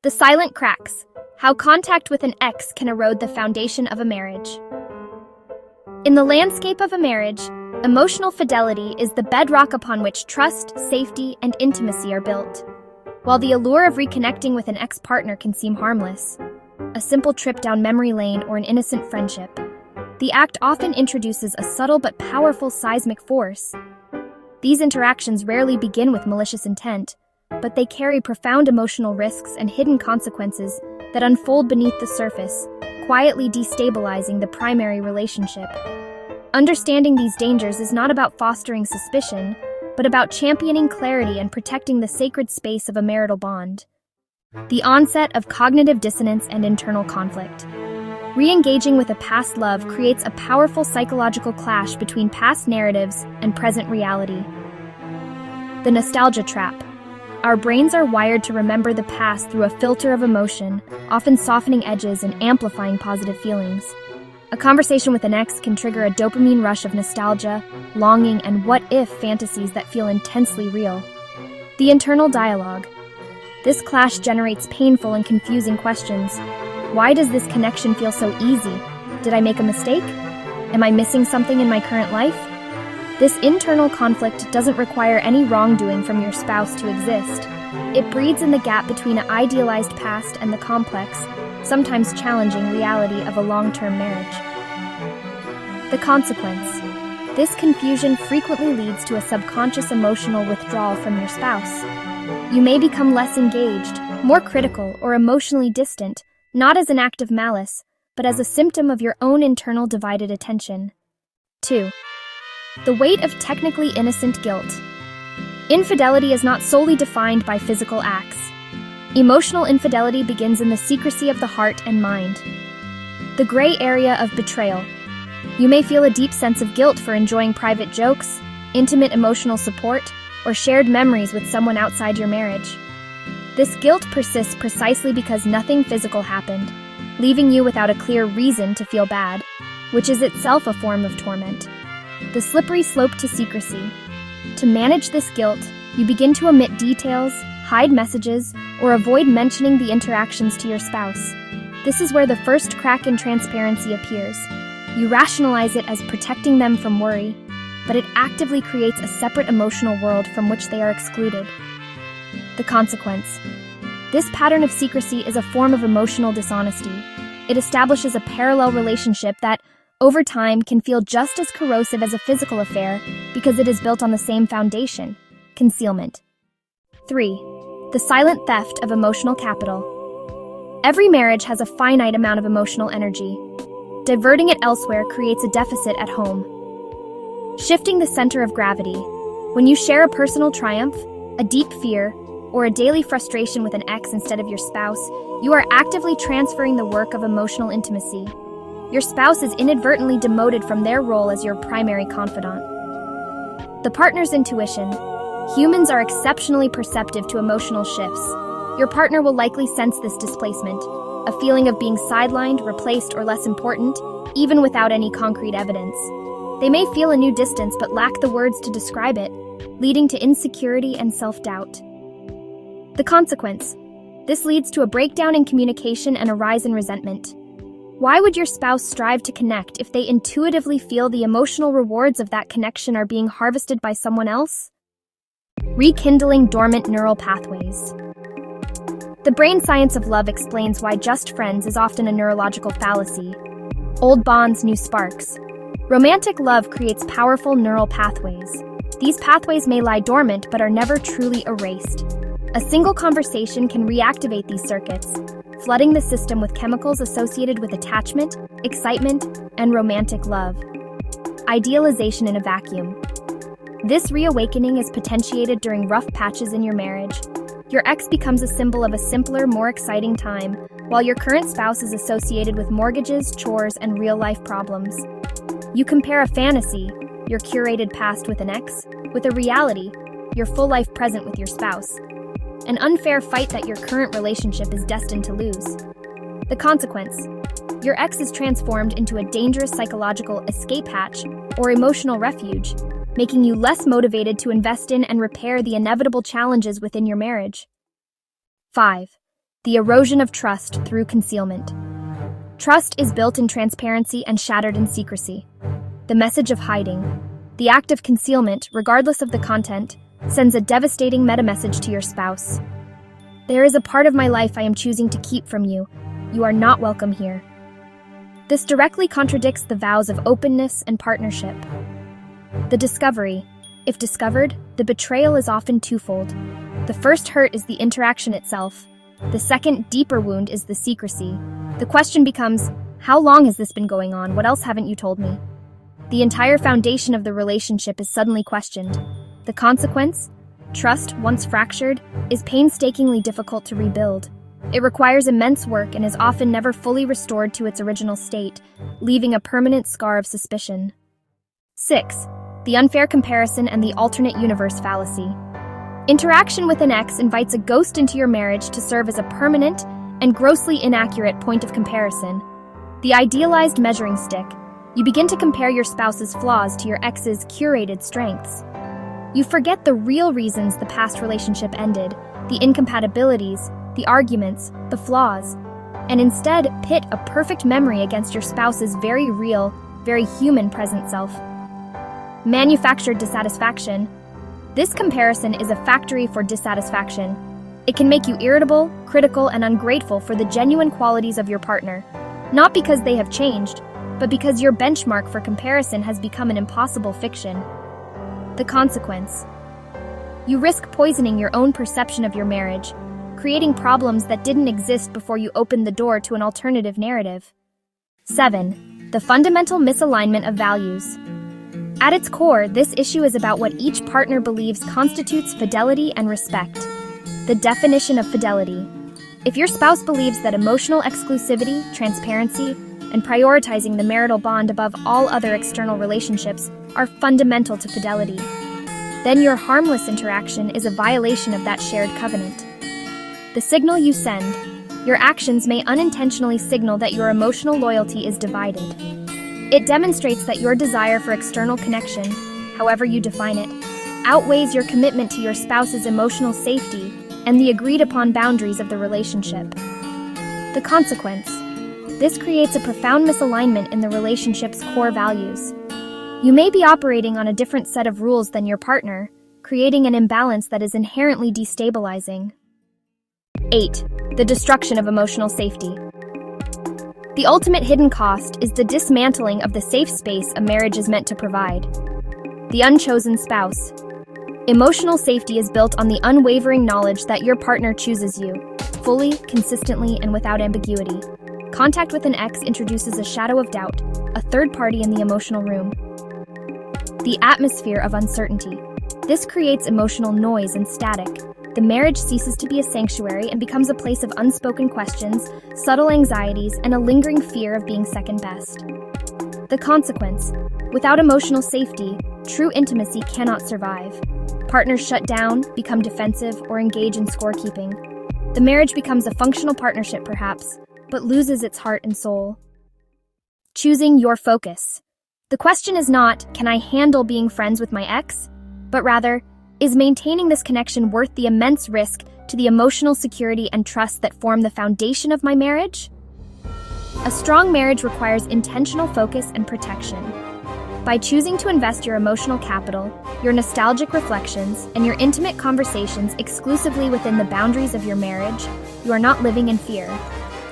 The silent cracks. How contact with an ex can erode the foundation of a marriage. In the landscape of a marriage, emotional fidelity is the bedrock upon which trust, safety, and intimacy are built. While the allure of reconnecting with an ex-partner can seem harmless, a simple trip down memory lane or an innocent friendship, the act often introduces a subtle but powerful seismic force. These interactions rarely begin with malicious intent, but they carry profound emotional risks and hidden consequences that unfold beneath the surface, quietly destabilizing the primary relationship. Understanding these dangers is not about fostering suspicion, but about championing clarity and protecting the sacred space of a marital bond. The onset of cognitive dissonance and internal conflict. Re-engaging with a past love creates a powerful psychological clash between past narratives and present reality. The nostalgia trap. Our brains are wired to remember the past through a filter of emotion, often softening edges and amplifying positive feelings. A conversation with an ex can trigger a dopamine rush of nostalgia, longing, and what-if fantasies that feel intensely real. The internal dialogue. This clash generates painful and confusing questions. Why does this connection feel so easy? Did I make a mistake? Am I missing something in my current life? This internal conflict doesn't require any wrongdoing from your spouse to exist. It breeds in the gap between an idealized past and the complex, sometimes challenging reality of a long-term marriage. The consequence. This confusion frequently leads to a subconscious emotional withdrawal from your spouse. You may become less engaged, more critical, or emotionally distant, not as an act of malice, but as a symptom of your own internal divided attention. 2. The weight of technically innocent guilt. Infidelity is not solely defined by physical acts. Emotional infidelity begins in the secrecy of the heart and mind. The gray area of betrayal. You may feel a deep sense of guilt for enjoying private jokes, intimate emotional support, or shared memories with someone outside your marriage. This guilt persists precisely because nothing physical happened, leaving you without a clear reason to feel bad, which is itself a form of torment. The slippery slope to secrecy. To manage this guilt, you begin to omit details, hide messages, or avoid mentioning the interactions to your spouse. This is where the first crack in transparency appears. You rationalize it as protecting them from worry, but it actively creates a separate emotional world from which they are excluded. The consequence. This pattern of secrecy is a form of emotional dishonesty. It establishes a parallel relationship that, over time, can feel just as corrosive as a physical affair because it is built on the same foundation: concealment. 3. The silent theft of emotional capital. Every marriage has a finite amount of emotional energy. Diverting it elsewhere creates a deficit at home. Shifting the center of gravity. When you share a personal triumph, a deep fear, or a daily frustration with an ex instead of your spouse, you are actively transferring the work of emotional intimacy. Your spouse is inadvertently demoted from their role as your primary confidant. The partner's intuition. Humans are exceptionally perceptive to emotional shifts. Your partner will likely sense this displacement, a feeling of being sidelined, replaced, or less important, even without any concrete evidence. They may feel a new distance but lack the words to describe it, leading to insecurity and self-doubt. The consequence. This leads to a breakdown in communication and a rise in resentment. Why would your spouse strive to connect if they intuitively feel the emotional rewards of that connection are being harvested by someone else? Rekindling dormant neural pathways. The brain science of love explains why just friends is often a neurological fallacy. Old bonds, new sparks. Romantic love creates powerful neural pathways. These pathways may lie dormant but are never truly erased. A single conversation can reactivate these circuits, flooding the system with chemicals associated with attachment, excitement, and romantic love. Idealization in a vacuum. This reawakening is potentiated during rough patches in your marriage. Your ex becomes a symbol of a simpler, more exciting time, while your current spouse is associated with mortgages, chores, and real-life problems. You compare a fantasy, your curated past with an ex, with a reality, your full life present with your spouse. An unfair fight that your current relationship is destined to lose. The consequence. Your ex is transformed into a dangerous psychological escape hatch or emotional refuge, making you less motivated to invest in and repair the inevitable challenges within your marriage. 5. the erosion of trust through concealment. Trust is built in transparency and shattered in secrecy. The message of hiding, the act of concealment, regardless of the content, sends a devastating meta-message to your spouse. There is a part of my life I am choosing to keep from you. You are not welcome here. This directly contradicts the vows of openness and partnership. The discovery. If discovered, the betrayal is often twofold. The first hurt is the interaction itself. The second, deeper wound is the secrecy. The question becomes, how long has this been going on? What else haven't you told me? The entire foundation of the relationship is suddenly questioned. The consequence? Trust, once fractured, is painstakingly difficult to rebuild. It requires immense work and is often never fully restored to its original state, leaving a permanent scar of suspicion. 6. The unfair comparison and the alternate universe fallacy. Interaction with an ex invites a ghost into your marriage to serve as a permanent and grossly inaccurate point of comparison. The idealized measuring stick. You begin to compare your spouse's flaws to your ex's curated strengths. You forget the real reasons the past relationship ended, the incompatibilities, the arguments, the flaws, and instead pit a perfect memory against your spouse's very real, very human present self. Manufactured dissatisfaction. This comparison is a factory for dissatisfaction. It can make you irritable, critical, and ungrateful for the genuine qualities of your partner, not because they have changed, but because your benchmark for comparison has become an impossible fiction. The consequence. You risk poisoning your own perception of your marriage, creating problems that didn't exist before you opened the door to an alternative narrative. 7. The fundamental misalignment of values. At its core, this issue is about what each partner believes constitutes fidelity and respect. The definition of fidelity. If your spouse believes that emotional exclusivity, transparency, and prioritizing the marital bond above all other external relationships are fundamental to fidelity, then your harmless interaction is a violation of that shared covenant. The signal you send. Your actions may unintentionally signal that your emotional loyalty is divided. It demonstrates that your desire for external connection, however you define it, outweighs your commitment to your spouse's emotional safety and the agreed-upon boundaries of the relationship. The consequence. This creates a profound misalignment in the relationship's core values. You may be operating on a different set of rules than your partner, creating an imbalance that is inherently destabilizing. 8. The destruction of emotional safety. The ultimate hidden cost is the dismantling of the safe space a marriage is meant to provide. The unchosen spouse. Emotional safety is built on the unwavering knowledge that your partner chooses you, fully, consistently, and without ambiguity. Contact with an ex introduces a shadow of doubt, a third party in the emotional room. The atmosphere of uncertainty. This creates emotional noise and static. The marriage ceases to be a sanctuary and becomes a place of unspoken questions, subtle anxieties, and a lingering fear of being second best. The consequence. Without emotional safety, true intimacy cannot survive. Partners shut down, become defensive, or engage in scorekeeping. The marriage becomes a functional partnership, perhaps, but loses its heart and soul. Choosing your focus. The question is not, can I handle being friends with my ex? But rather, is maintaining this connection worth the immense risk to the emotional security and trust that form the foundation of my marriage? A strong marriage requires intentional focus and protection. By choosing to invest your emotional capital, your nostalgic reflections, and your intimate conversations exclusively within the boundaries of your marriage, you are not living in fear.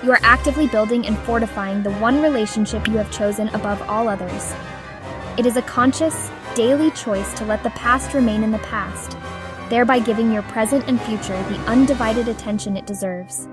You are actively building and fortifying the one relationship you have chosen above all others. It is a conscious, daily choice to let the past remain in the past, thereby giving your present and future the undivided attention it deserves.